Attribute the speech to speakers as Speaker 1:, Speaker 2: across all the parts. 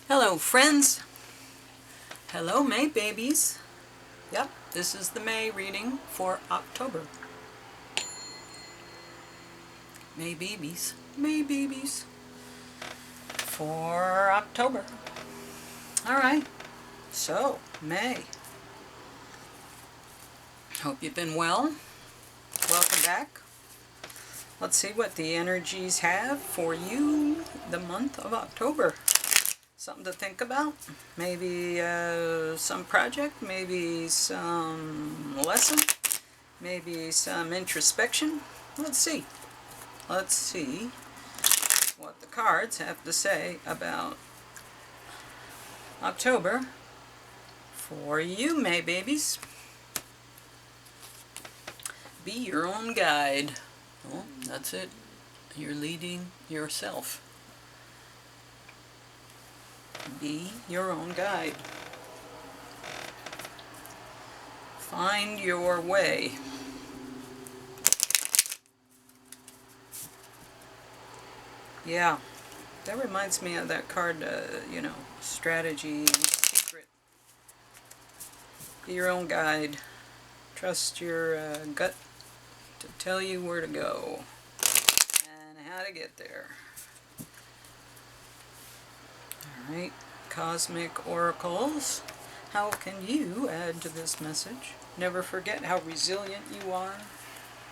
Speaker 1: Hello friends, hello May babies. Yep, this is the May reading for October. May babies for October. Alright, so May. Hope you've been well. Welcome back. Let's see what the energies have for you the month of October. Something to think about. Maybe some project, maybe some lesson, maybe some introspection. Let's see. Let's see what the cards have to say about October for you, May babies. Be your own guide. Well, that's it. You're leading yourself. Be your own guide. Find your way. Yeah, that reminds me of that card, strategy and secret. Be your own guide. Trust your gut to tell you where to go and how to get there. Alright, Cosmic Oracles. How can you add to this message? Never forget how resilient you are.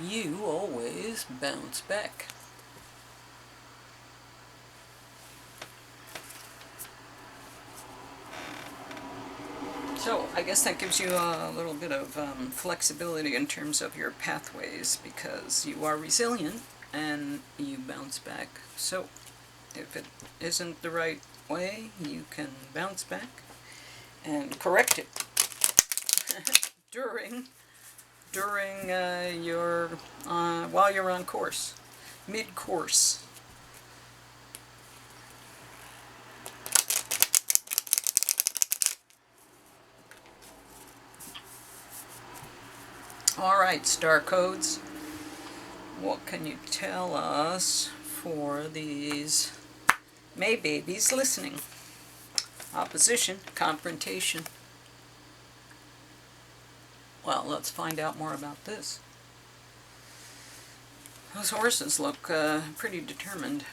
Speaker 1: You always bounce back. So I guess that gives you a little bit of flexibility in terms of your pathways, because you are resilient and you bounce back. So if it isn't the right way, you can bounce back and correct it during your while you're on course, mid-course. Alright, star codes. What can you tell us for these May babies listening? Opposition, confrontation. Well, let's find out more about this. Those horses look pretty determined.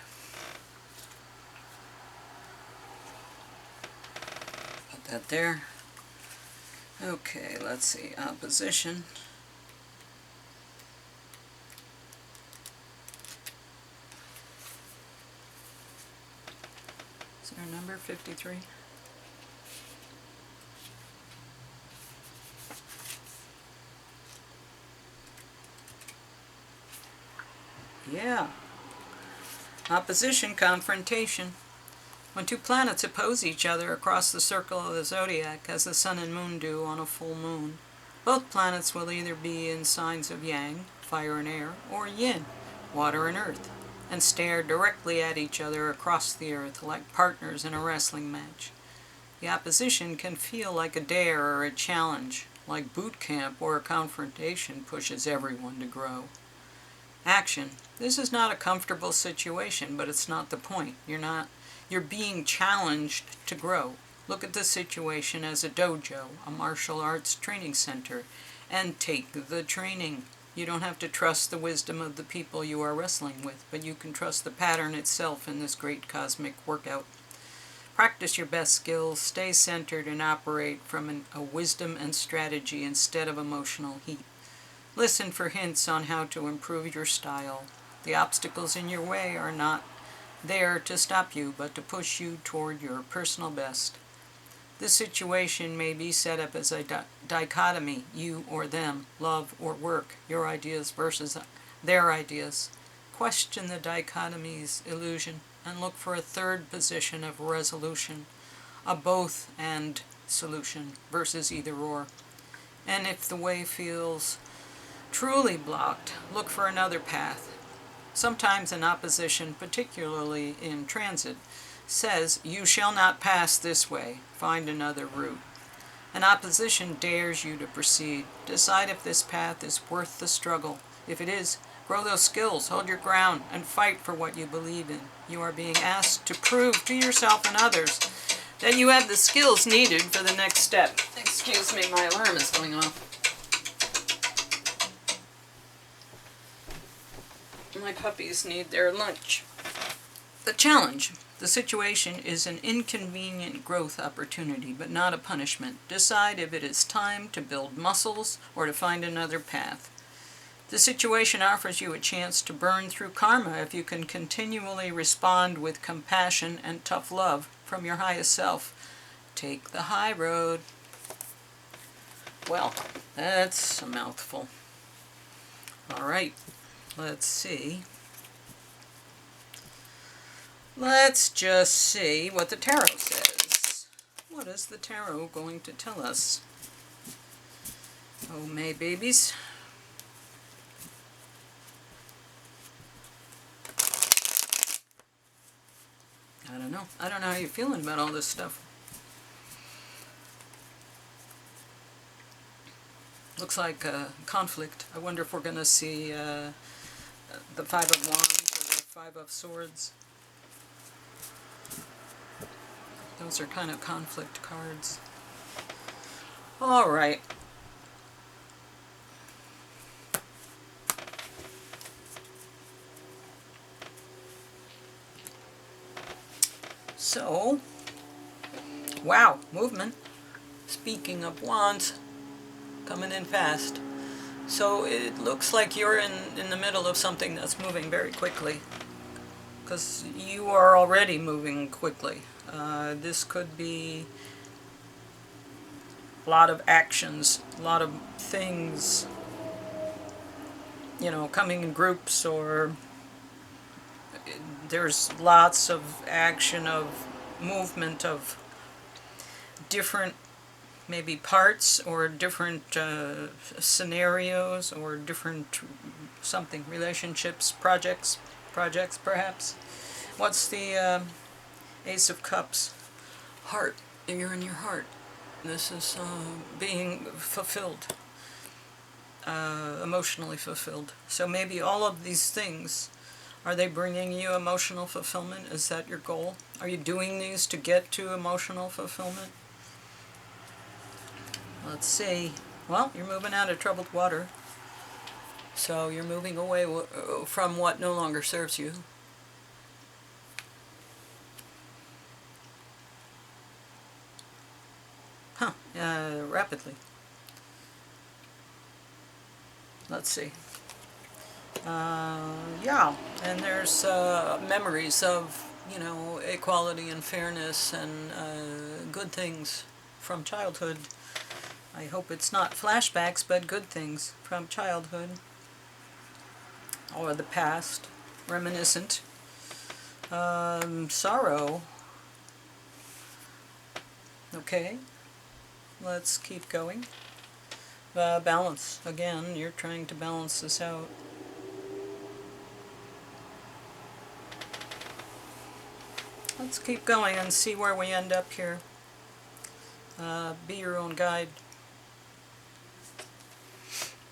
Speaker 1: Put that there. Okay, let's see. Opposition. Is there a number? 53? Yeah. Opposition, confrontation. When two planets oppose each other across the circle of the zodiac, as the sun and moon do on a full moon, both planets will either be in signs of yang, fire and air, or yin, water and earth, and stare directly at each other across the earth like partners in a wrestling match. The opposition can feel like a dare or a challenge, like boot camp or a confrontation pushes everyone to grow. Action. This is not a comfortable situation, but it's not the point. You're being challenged to grow. Look at the situation as a dojo, a martial arts training center, and take the training. You don't have to trust the wisdom of the people you are wrestling with, but you can trust the pattern itself in this great cosmic workout. Practice your best skills, stay centered, and operate from a wisdom and strategy instead of emotional heat. Listen for hints on how to improve your style. The obstacles in your way are not there to stop you, but to push you toward your personal best. This situation may be set up as a dichotomy, you or them, love or work, your ideas versus their ideas. Question the dichotomy's illusion and look for a third position of resolution, a both and solution versus either or. And if the way feels truly blocked, look for another path. Sometimes an opposition, particularly in transit, says, "You shall not pass this way. Find another route." An opposition dares you to proceed. Decide if this path is worth the struggle. If it is, grow those skills, hold your ground, and fight for what you believe in. You are being asked to prove to yourself and others that you have the skills needed for the next step. Excuse me, my alarm is going off. My puppies need their lunch. The challenge. The situation is an inconvenient growth opportunity, but not a punishment. Decide if it is time to build muscles or to find another path. The situation offers you a chance to burn through karma if you can continually respond with compassion and tough love from your highest self. Take the high road. Well, that's a mouthful. All right, let's see. Let's just see what the tarot says. What is the tarot going to tell us? Oh, May babies. I don't know. I don't know how you're feeling about all this stuff. Looks like conflict. I wonder if we're going to see the Five of Wands or the Five of Swords. Those are kind of conflict cards. All right. So, wow, movement. Speaking of wands, coming in fast. So it looks like you're in the middle of something that's moving very quickly, because you are already moving quickly. This could be a lot of actions, a lot of things, coming in groups, or there's lots of action, of movement, of different maybe parts, or different scenarios, or different something, relationships, projects perhaps. What's the Ace of Cups? Heart. You're in your heart. This is being fulfilled, emotionally fulfilled. So maybe all of these things, are they bringing you emotional fulfillment? Is that your goal? Are you doing these to get to emotional fulfillment? Let's see. Well, you're moving out of troubled water. So you're moving away from what no longer serves you. Rapidly. Let's see. Yeah, and there's memories of, equality and fairness and good things from childhood. I hope it's not flashbacks, but good things from childhood or the past, reminiscent. Sorrow. Okay, let's keep going. Balance. Again, you're trying to balance this out. Let's keep going and see where we end up here. Be your own guide.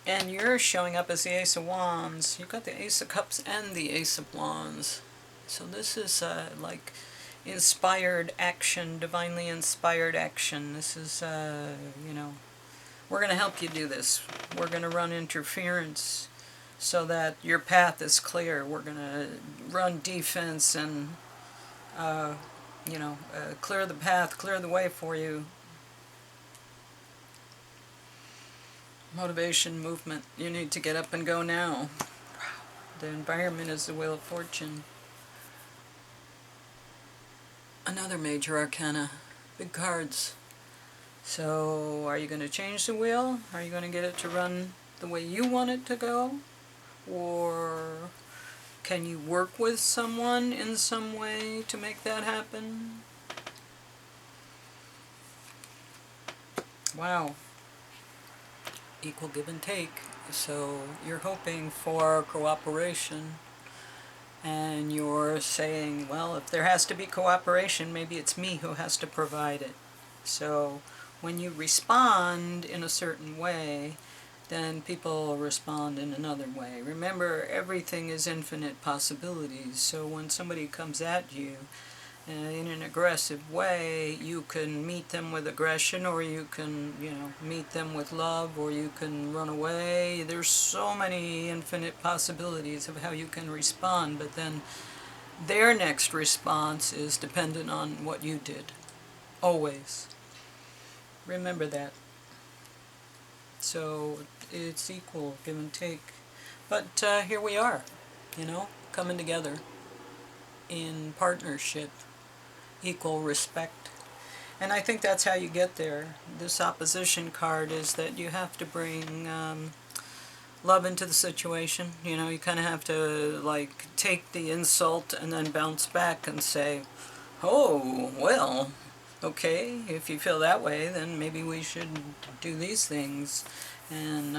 Speaker 1: And you're showing up as the Ace of Wands. You've got the Ace of Cups and the Ace of Wands. So this is like inspired action, divinely inspired action. This is, we're going to help you do this. We're going to run interference so that your path is clear. We're going to run defense and, clear the path, clear the way for you. Motivation, movement. You need to get up and go now. The environment is the Wheel of Fortune. Another major arcana. Big cards. So, are you going to change the wheel? Are you going to get it to run the way you want it to go? Or can you work with someone in some way to make that happen? Wow. Equal give and take. So you're hoping for cooperation, and you're saying, well, if there has to be cooperation, maybe it's me who has to provide it. So when you respond in a certain way, then people respond in another way. Remember, everything is infinite possibilities. So when somebody comes at you in an aggressive way. You can meet them with aggression, or you can, meet them with love, or you can run away. There's so many infinite possibilities of how you can respond, but then their next response is dependent on what you did. Always. Remember that. So it's equal, give and take. But here we are, coming together in partnership, equal respect. And I think that's how you get there. This opposition card is that you have to bring love into the situation. You kind of have to, take the insult and then bounce back and say, oh, well, okay, if you feel that way, then maybe we should do these things. And,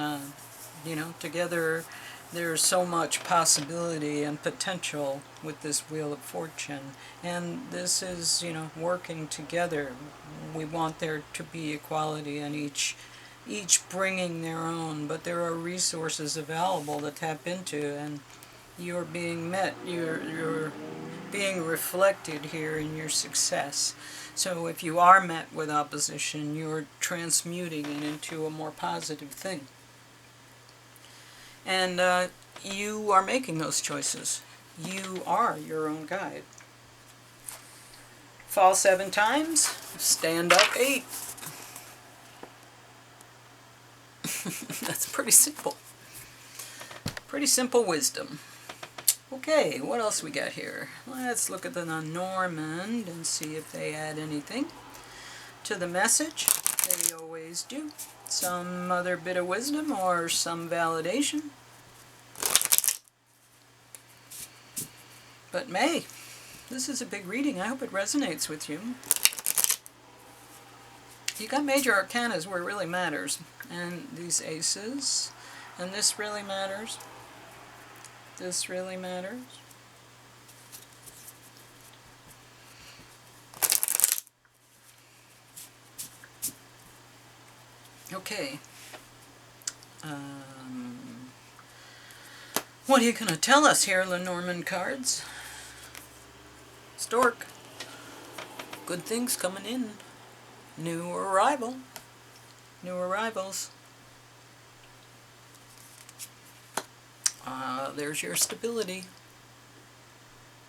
Speaker 1: together there's so much possibility and potential with this Wheel of Fortune. And this is, working together. We want there to be equality and each bringing their own, but there are resources available to tap into, and you're being met, you're being reflected here in your success. So if you are met with opposition, you're transmuting it into a more positive thing. And you are making those choices. You are your own guide. Fall 7 times, stand up 8. That's pretty simple. Pretty simple wisdom. Okay, what else we got here? Let's look at the Normand and see if they add anything to the message. They always do. Some other bit of wisdom or some validation. But May, this is a big reading. I hope it resonates with you. You got major arcanas where it really matters. And these aces. And this really matters. This really matters. Okay. What are you going to tell us here, Lenormand cards? Stork. Good things coming in. New arrival. New arrivals. There's your stability,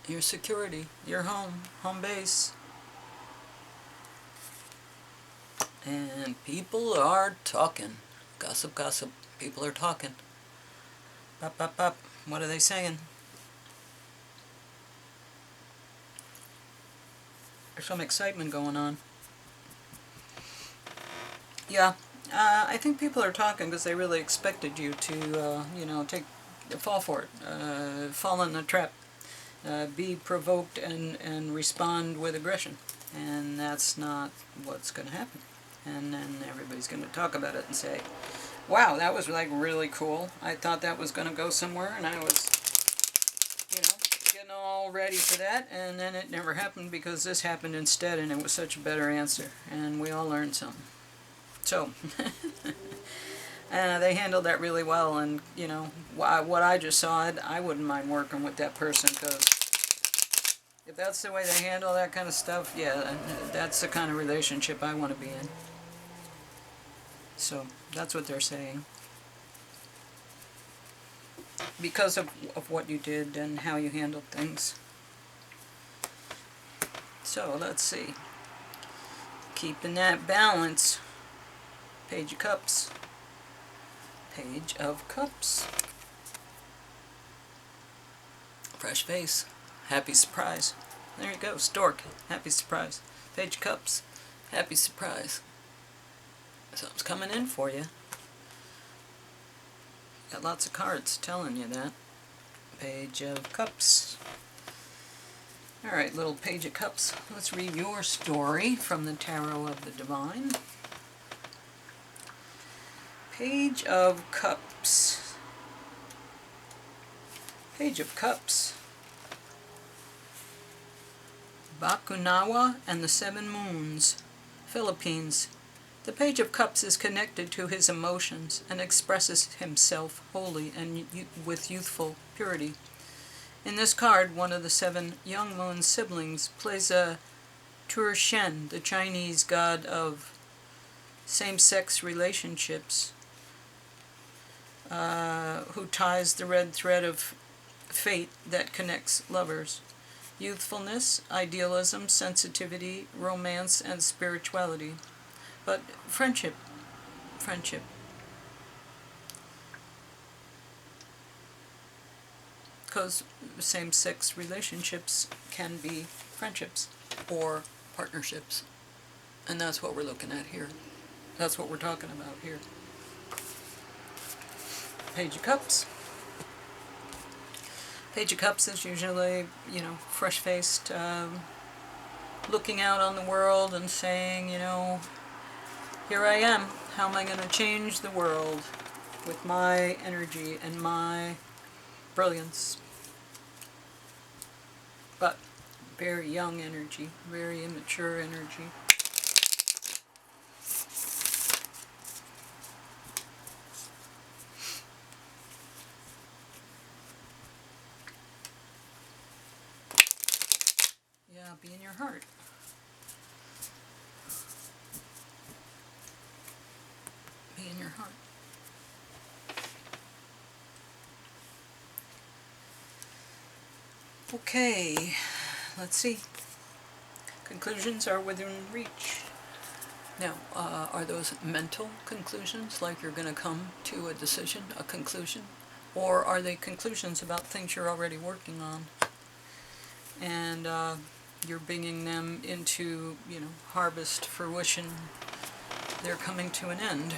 Speaker 1: your security, your home base. And people are talking. Gossip, gossip. People are talking. Pop, pop, pop. What are they saying? There's some excitement going on. Yeah, I think people are talking because they really expected you to, fall for it, fall in the trap, be provoked and respond with aggression. And that's not what's going to happen. And then everybody's going to talk about it and say, wow, that was really cool. I thought that was going to go somewhere, and I was, getting all ready for that, and then it never happened because this happened instead, and it was such a better answer, and we all learned something. So, they handled that really well, and, what I just saw, I wouldn't mind working with that person, because if that's the way they handle that kind of stuff, yeah, that's the kind of relationship I want to be in. So, that's what they're saying. Because of what you did and how you handled things. So, let's see. Keeping that balance. Page of Cups. Page of Cups. Fresh face. Happy surprise. There you go. Stork. Happy surprise. Page of Cups. Happy surprise. Something's coming in for you. Got lots of cards telling you that. Page of Cups. Alright, little Page of Cups. Let's read your story from the Tarot of the Divine. Page of Cups. Page of Cups. Bakunawa and the Seven Moons. Philippines. The Page of Cups is connected to his emotions and expresses himself wholly and with youthful purity. In this card, one of the 7 young moon siblings plays a Tur Shen, the Chinese god of same-sex relationships, who ties the red thread of fate that connects lovers. Youthfulness, idealism, sensitivity, romance, and spirituality. But friendship. Because same-sex relationships can be friendships or partnerships. And that's what we're looking at here. That's what we're talking about here. Page of Cups. Page of Cups is usually, fresh-faced, looking out on the world and saying, here I am. How am I going to change the world with my energy and my brilliance? But very young energy, very immature energy. Yeah, be in your heart. Be in your heart. Okay, let's see. Conclusions are within reach. Now, are those mental conclusions, like you're going to come to a decision, a conclusion? Or are they conclusions about things you're already working on? And you're bringing them into, harvest, fruition. They're coming to an end.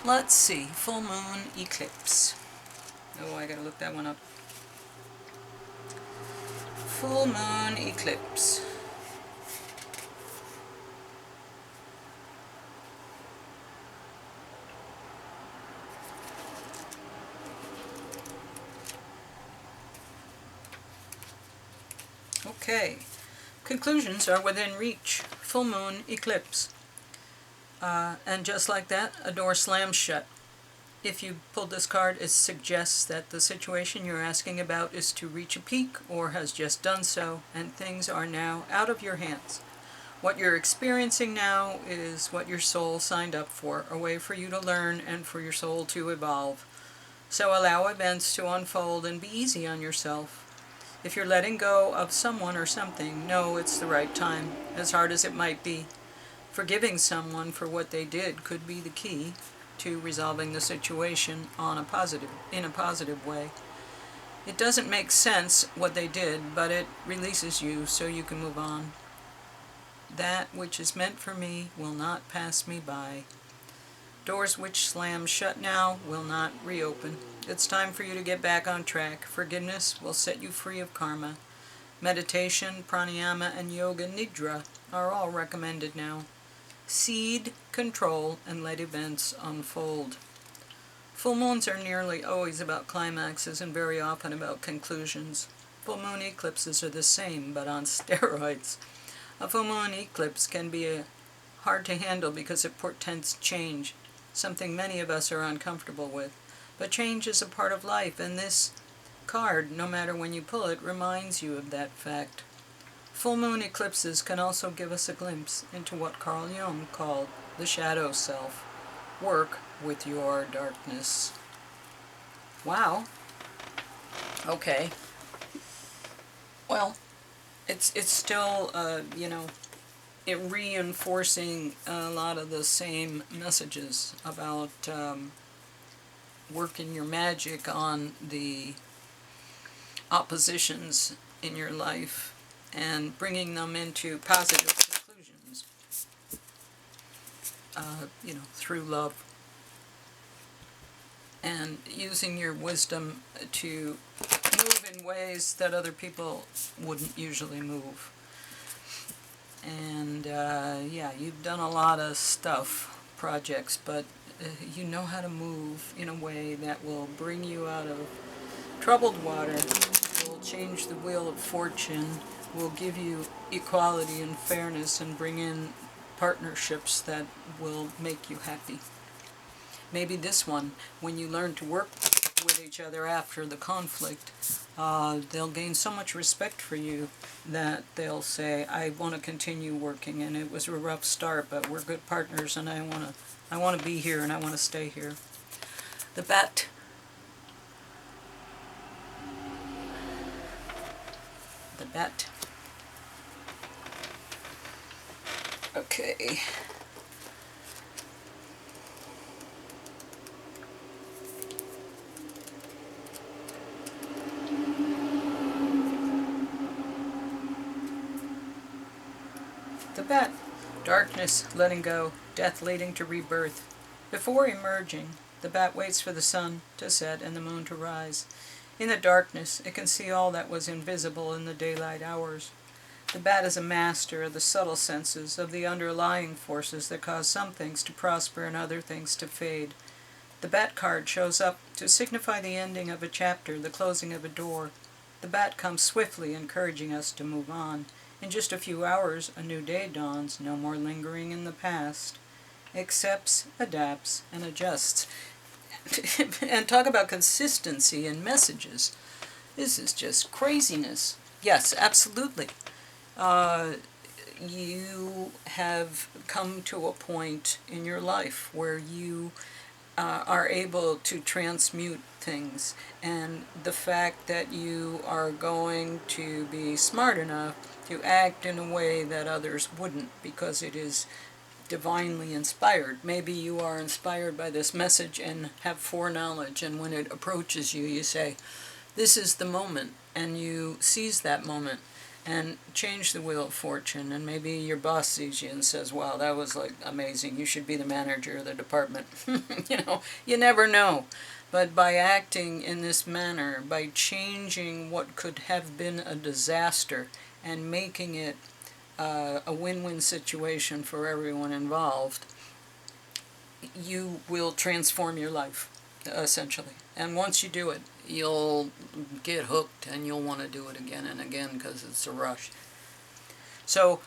Speaker 1: Let's see. Full moon eclipse. Oh, I gotta look that one up. Full moon eclipse. Okay. Conclusions are within reach. Full moon eclipse. And just like that, a door slams shut. If you pulled this card, it suggests that the situation you're asking about is to reach a peak or has just done so, and things are now out of your hands. What you're experiencing now is what your soul signed up for, a way for you to learn and for your soul to evolve. So allow events to unfold and be easy on yourself. If you're letting go of someone or something, know it's the right time, as hard as it might be. Forgiving someone for what they did could be the key to resolving the situation in a positive way. It doesn't make sense what they did, but it releases you so you can move on. That which is meant for me will not pass me by. Doors which slam shut now will not reopen. It's time for you to get back on track. Forgiveness will set you free of karma. Meditation, pranayama, and yoga nidra are all recommended now. Seed, control, and let events unfold. Full moons are nearly always about climaxes and very often about conclusions. Full moon eclipses are the same, but on steroids. A full moon eclipse can be hard to handle because it portends change, something many of us are uncomfortable with. But change is a part of life, and this card, no matter when you pull it, reminds you of that fact. Full moon eclipses can also give us a glimpse into what Carl Jung called the shadow self. Work with your darkness. Wow. Okay. Well, it's still, it reinforcing a lot of the same messages about working your magic on the oppositions in your life and bringing them into positive conclusions, through love. And using your wisdom to move in ways that other people wouldn't usually move. And, you've done a lot of projects, but you know how to move in a way that will bring you out of troubled water, will change the wheel of fortune, will give you equality and fairness, and bring in partnerships that will make you happy. Maybe this one, when you learn to work with each other after the conflict, they'll gain so much respect for you that they'll say, I want to continue working, and it was a rough start, but we're good partners, and I want to be here, and I want to stay here. The bat. The bat. Okay. The bat. Darkness, letting go, death leading to rebirth. Before emerging, the bat waits for the sun to set and the moon to rise. In the darkness, it can see all that was invisible in the daylight hours. The bat is a master of the subtle senses, of the underlying forces that cause some things to prosper and other things to fade. The bat card shows up to signify the ending of a chapter, the closing of a door. The bat comes swiftly, encouraging us to move on. In just a few hours, a new day dawns, no more lingering in the past. Accepts, adapts, and adjusts. And talk about consistency in messages. This is just craziness. Yes, absolutely. You have come to a point in your life where you are able to transmute things, and the fact that you are going to be smart enough to act in a way that others wouldn't because it is divinely inspired. Maybe you are inspired by this message and have foreknowledge, and when it approaches you, you say, this is the moment, and you seize that moment and change the wheel of fortune. And maybe your boss sees you and says, wow, that was like amazing, you should be the manager of the department. You never know. But by acting in this manner, by changing what could have been a disaster and making it a win-win situation for everyone involved, you will transform your life, essentially. And once you do it, you'll get hooked and you'll want to do it again and again because it's a rush. So,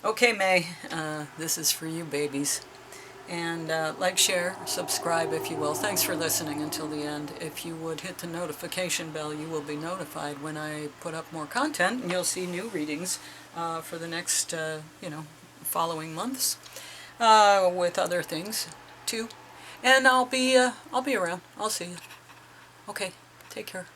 Speaker 1: okay, May, this is for you, babies. And like, share, subscribe if you will. Thanks for listening until the end. If you would hit the notification bell, you will be notified when I put up more content, and you'll see new readings for the next, following months with other things too. And I'll be around. I'll see you. Okay, take care.